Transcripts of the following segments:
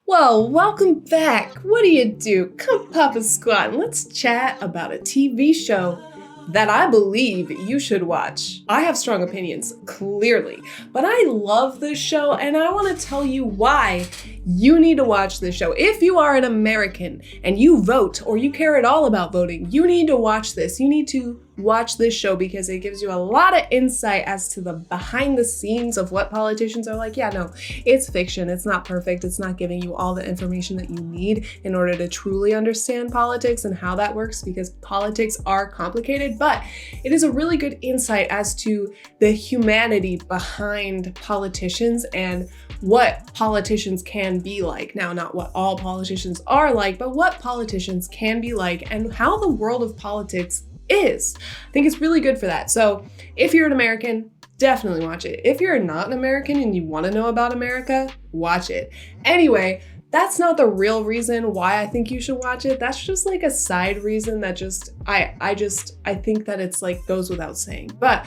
Well, welcome back. What do you do? Come pop a squat and let's chat about a TV show that I believe you should watch. I have strong opinions, clearly, but I love this show and I want to tell you why you need to watch this show. If you are an American and you vote or you care at all about voting, you need to watch this. You need to watch this show because it gives you a lot of insight as to the behind the scenes of what politicians are like. Yeah, no, it's fiction. It's not perfect. It's not giving you all the information that you need in order to truly understand politics and how that works, because politics are complicated, but it is a really good insight as to the humanity behind politicians and what politicians can be like. Now, not what all politicians are like, but what politicians can be like and how the world of politics is. I think it's really good for that. So if you're an American, definitely watch it. If you're not an American and you want to know about America, watch it. Anyway, that's not the real reason why I think you should watch it. That's just like a side reason that I think that it's like goes without saying. But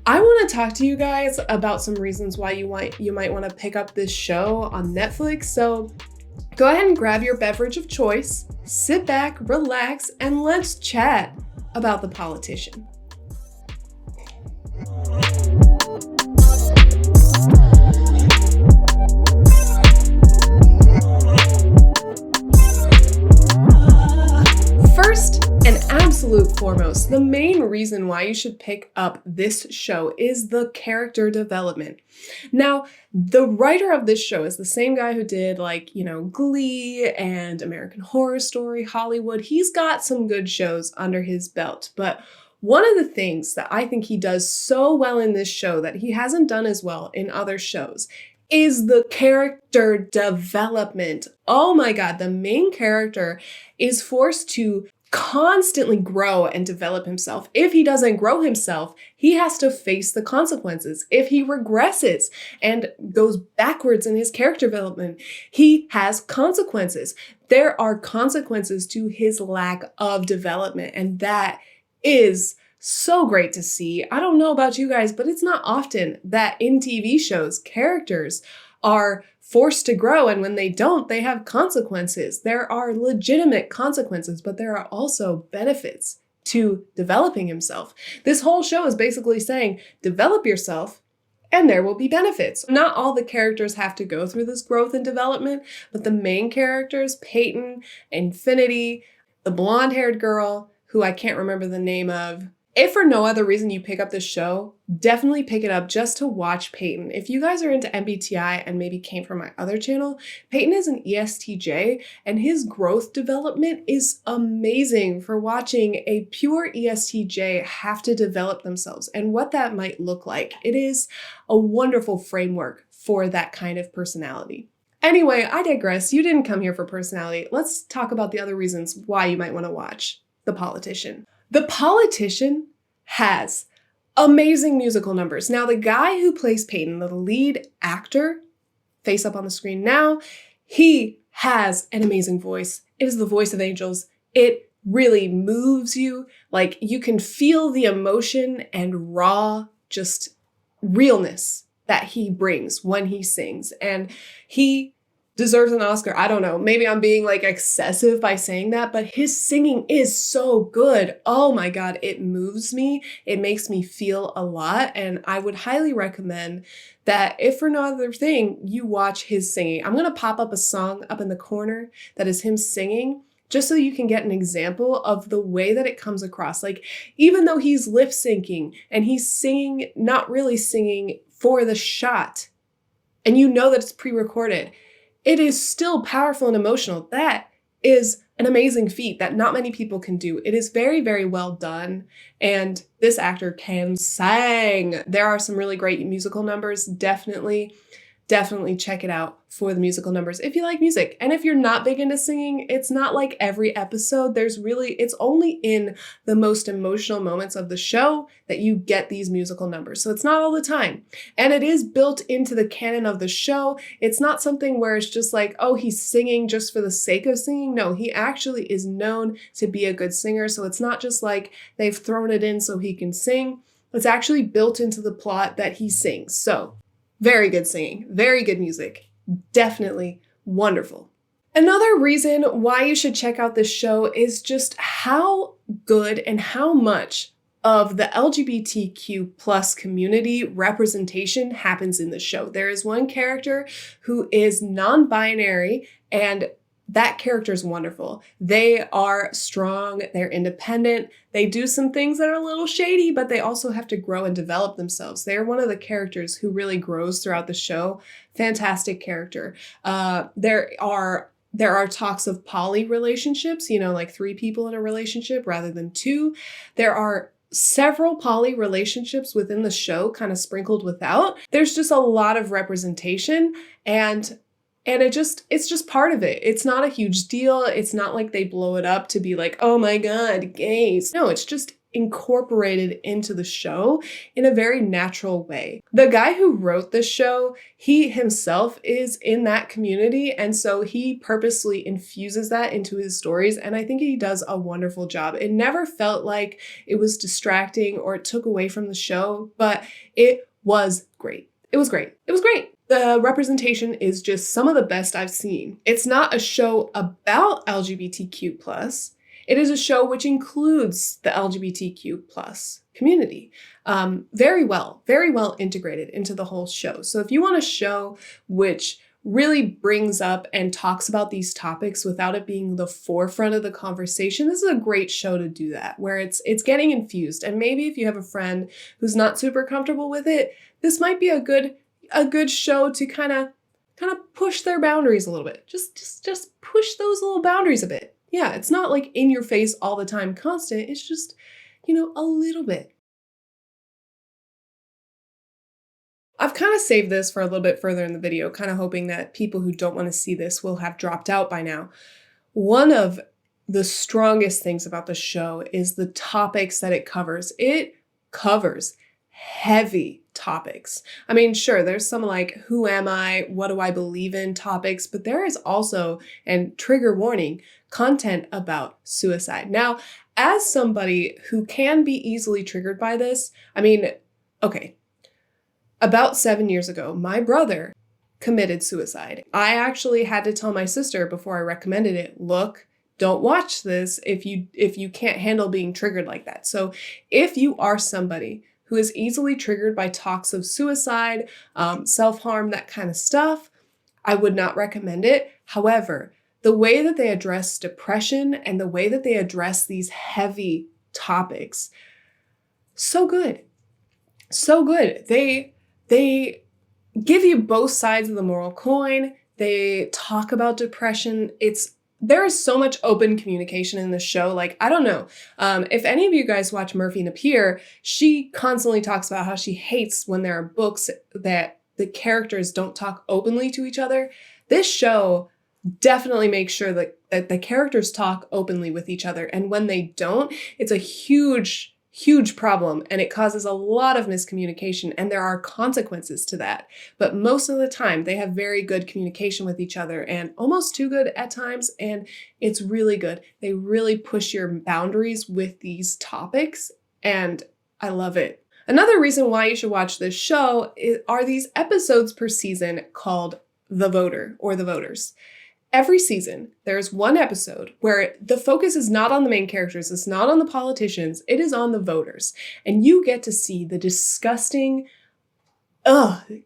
I want to talk to you guys about some reasons why you might want to pick up this show on Netflix. So go ahead and grab your beverage of choice, sit back, relax, and let's chat about The Politician. First and absolute foremost, the main reason why you should pick up this show is the character development. Now, the writer of this show is the same guy who did Glee and American Horror Story, Hollywood. He's got some good shows under his belt, but one of the things that I think he does so well in this show that he hasn't done as well in other shows is the character development. Oh my God, the main character is forced to constantly grow and develop himself. If he doesn't grow himself, he has to face the consequences. If he regresses and goes backwards in his character development, he has consequences. There are consequences to his lack of development, and that is so great to see. I don't know about you guys, but it's not often that in TV shows, characters are forced to grow, and when they don't, they have consequences. There are legitimate consequences, but there are also benefits to developing himself. This whole show is basically saying, develop yourself and there will be benefits. Not all the characters have to go through this growth and development, but the main characters, Peyton, Infinity, the blonde-haired girl, who I can't remember the name of. If for no other reason you pick up this show, definitely pick it up just to watch Peyton. If you guys are into MBTI and maybe came from my other channel, Peyton is an ESTJ and his growth development is amazing for watching a pure ESTJ have to develop themselves and what that might look like. It is a wonderful framework for that kind of personality. Anyway, I digress. You didn't come here for personality. Let's talk about the other reasons why you might want to watch The Politician. The Politician has amazing musical numbers. Now, the guy who plays Peyton, the lead actor, face up on the screen now, he has an amazing voice. It is the voice of angels. It really moves you. Like, you can feel the emotion and raw, just realness that he brings when he sings. And he deserves an Oscar. I don't know. Maybe I'm being excessive by saying that, but his singing is so good. Oh my God, it moves me. It makes me feel a lot. And I would highly recommend that if for no other thing, you watch his singing. I'm going to pop up a song up in the corner that is him singing, just so you can get an example of the way that it comes across. Even though he's lip syncing and he's singing, not really singing for the shot, and you know that it's pre-recorded, it is still powerful and emotional. That is an amazing feat that not many people can do. It is very, very well done. And this actor can sing. There are some really great musical numbers. Definitely check it out for the musical numbers if you like music. And if you're not big into singing, it's not like every episode. It's only in the most emotional moments of the show that you get these musical numbers. So it's not all the time. And it is built into the canon of the show. It's not something where it's just like, oh, he's singing just for the sake of singing. No, he actually is known to be a good singer. So it's not just like they've thrown it in so he can sing. It's actually built into the plot that he sings. So very good singing, very good music. Definitely wonderful. Another reason why you should check out this show is just how good and how much of the LGBTQ plus community representation happens in the show. There is one character who is non-binary, and that character is wonderful. They are strong, they're independent, they do some things that are a little shady, but they also have to grow and develop themselves. They're one of the characters who really grows throughout the show. Fantastic character. There are talks of poly relationships, like 3 people in a relationship rather than 2. There are several poly relationships within the show kind of sprinkled without. There's just a lot of representation, and it's just part of it. It's not a huge deal. It's not like they blow it up to be like, oh my God, gays. No, it's just incorporated into the show in a very natural way. The guy who wrote the show, he himself is in that community, and so he purposely infuses that into his stories, and I think he does a wonderful job. It never felt like it was distracting or it took away from the show, but it was great. It was great. It was great. The representation is just some of the best I've seen. It's not a show about LGBTQ+. It is a show which includes the LGBTQ plus community very well integrated into the whole show. So if you want a show which really brings up and talks about these topics without it being the forefront of the conversation, this is a great show to do that, where it's getting infused. And maybe if you have a friend who's not super comfortable with it, this might be a good show to kind of push their boundaries a little bit. Just push those little boundaries a bit. Yeah, it's not like in your face all the time, constant. It's just, a little bit. I've kind of saved this for a little bit further in the video, kind of hoping that people who don't want to see this will have dropped out by now. One of the strongest things about the show is the topics that it covers. It covers heavy topics. I mean, sure, there's some like, who am I? What do I believe in topics? But there is also, and trigger warning, content about suicide. Now, as somebody who can be easily triggered by this, I mean, okay, about 7 years ago, my brother committed suicide. I actually had to tell my sister before I recommended it, look, don't watch this if you can't handle being triggered like that. So if you are somebody who is easily triggered by talks of suicide, self-harm, that kind of stuff, I would not recommend it. However, the way that they address depression and the way that they address these heavy topics, so good. So good. They give you both sides of the moral coin. They talk about depression. There is so much open communication in the show. Like, I don't know. If any of you guys watch Murphy Napier, she constantly talks about how she hates when there are books that the characters don't talk openly to each other. This show definitely makes sure that the characters talk openly with each other. And when they don't, it's a huge problem, and it causes a lot of miscommunication, and there are consequences to that. But most of the time, they have very good communication with each other, and almost too good at times, and it's really good. They really push your boundaries with these topics, and I love it. Another reason why you should watch this show are these episodes per season called The Voter or The Voters. Every season, there's one episode where the focus is not on the main characters, it's not on the politicians, it is on the voters. And you get to see the disgusting,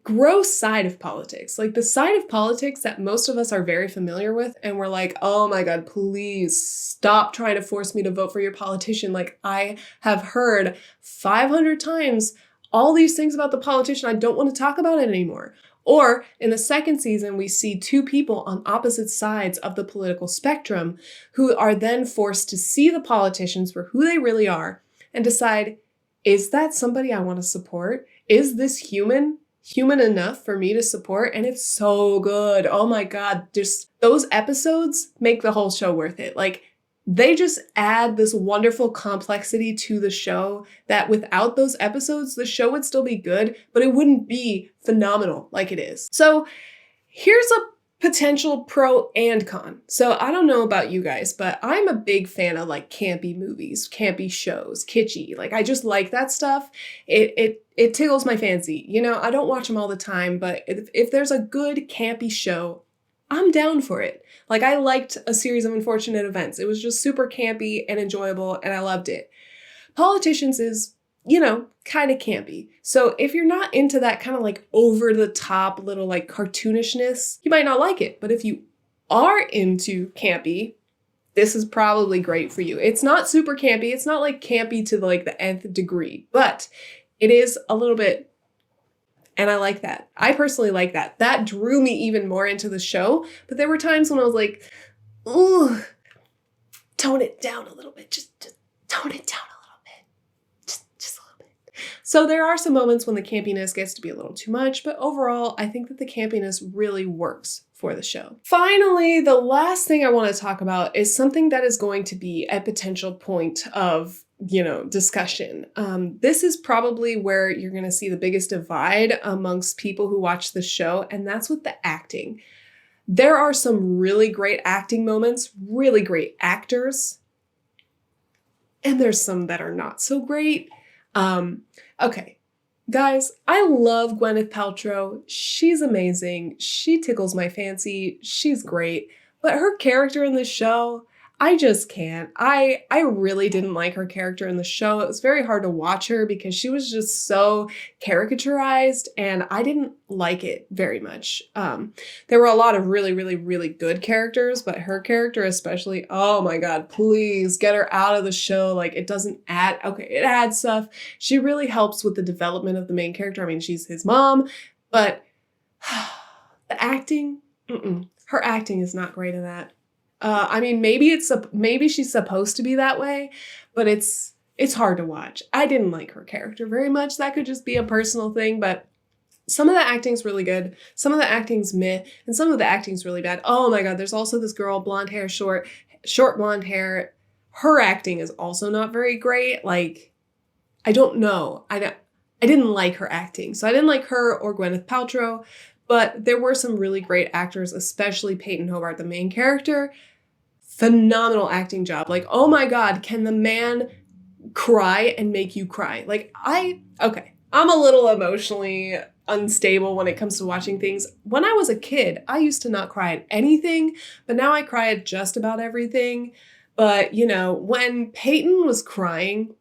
gross side of politics. Like the side of politics that most of us are very familiar with, and we're like, oh my God, please stop trying to force me to vote for your politician. Like, I have heard 500 times all these things about the politician, I don't want to talk about it anymore. Or in the second season, we see 2 people on opposite sides of the political spectrum who are then forced to see the politicians for who they really are and decide, is that somebody I want to support? Is this human enough for me to support? And it's so good. Oh my God, just those episodes make the whole show worth it. Like, they just add this wonderful complexity to the show that without those episodes, the show would still be good, but it wouldn't be phenomenal like it is. So here's a potential pro and con. So I don't know about you guys, but I'm a big fan of like campy movies, campy shows, kitschy. Like, I just like that stuff. It tickles my fancy. I don't watch them all the time, but if there's a good campy show, I'm down for it. Like, I liked A Series of Unfortunate Events. It was just super campy and enjoyable, and I loved it. Politicians is, you know, kind of campy. So if you're not into that kind of like over the top little like cartoonishness, you might not like it. But if you are into campy, this is probably great for you. It's not super campy. It's not like campy to like the nth degree, but it is a little bit, and I like that. I personally like that. That drew me even more into the show, but there were times when I was like, ooh, tone it down a little bit. Just tone it down a little bit. Just a little bit. So there are some moments when the campiness gets to be a little too much, but overall, I think that the campiness really works for the show. Finally, the last thing I want to talk about is something that is going to be a potential point of, you know, discussion. This is probably where you're going to see the biggest divide amongst people who watch the show, and that's with the acting. There are some really great acting moments, really great actors, and there's some that are not so great. Okay, guys, I love Gwyneth Paltrow. She's amazing. She tickles my fancy. She's great. But her character in the show, I just can't. I really didn't like her character in the show. It was very hard to watch her because she was just so caricaturized, and I didn't like it very much. There were a lot of really, really, really good characters, but her character especially, oh my God, please get her out of the show. Like, it doesn't add, okay, it adds stuff. She really helps with the development of the main character. I mean, she's his mom, but the acting, her acting is not great in that. I mean, maybe she's supposed to be that way, but it's hard to watch. I didn't like her character very much. That could just be a personal thing, but some of the acting's really good. Some of the acting's meh, and some of the acting's really bad. Oh my God, there's also this girl, blonde hair, short blonde hair. Her acting is also not very great. Like, I don't know. I didn't like her acting. So I didn't like her or Gwyneth Paltrow, but there were some really great actors, especially Peyton Hobart, the main character. Phenomenal acting job. Like, oh my God, can the man cry and make you cry? Like, okay, I'm a little emotionally unstable when it comes to watching things. When I was a kid, I used to not cry at anything, but now I cry at just about everything. But, you know, when Peyton was crying,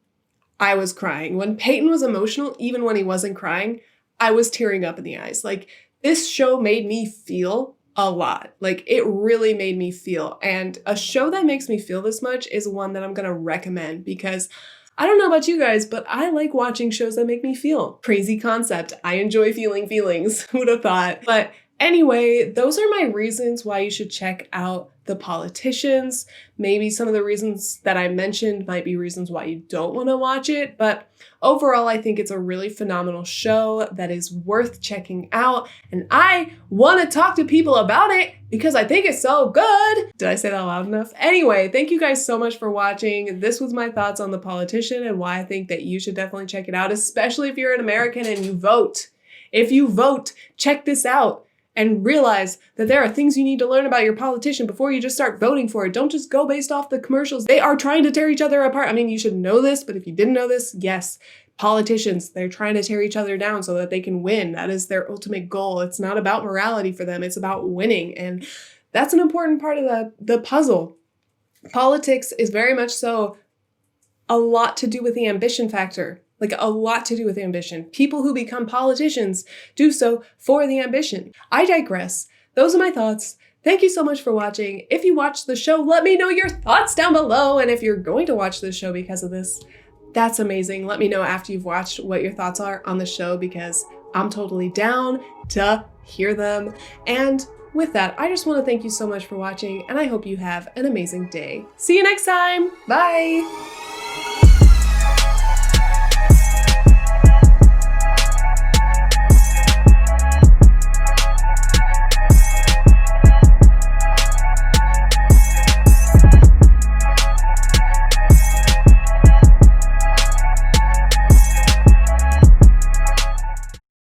I was crying. When Peyton was emotional, even when he wasn't crying, I was tearing up in the eyes. Like, this show made me feel a lot. Like, it really made me feel. And a show that makes me feel this much is one that I'm going to recommend because I don't know about you guys, but I like watching shows that make me feel. Crazy concept. I enjoy feeling feelings. Who'd have thought? But anyway, those are my reasons why you should check out The Politicians. Maybe some of the reasons that I mentioned might be reasons why you don't want to watch it, but overall, I think it's a really phenomenal show that is worth checking out, and I want to talk to people about it because I think it's so good. Did I say that loud enough? Anyway, thank you guys so much for watching. This was my thoughts on The Politician and why I think that you should definitely check it out, especially if you're an American and you vote. If you vote, check this out. And realize that there are things you need to learn about your politician before you just start voting for it. Don't just go based off the commercials. They are trying to tear each other apart. I mean, you should know this, but if you didn't know this, yes, politicians, they're trying to tear each other down so that they can win. That is their ultimate goal. It's not about morality for them. It's about winning. And that's an important part of the puzzle. Politics is very much so a lot to do with the ambition factor. Like, a lot to do with ambition. People who become politicians do so for the ambition. I digress. Those are my thoughts. Thank you so much for watching. If you watched the show, let me know your thoughts down below. And if you're going to watch this show because of this, that's amazing. Let me know after you've watched what your thoughts are on the show because I'm totally down to hear them. And with that, I just want to thank you so much for watching, and I hope you have an amazing day. See you next time. Bye.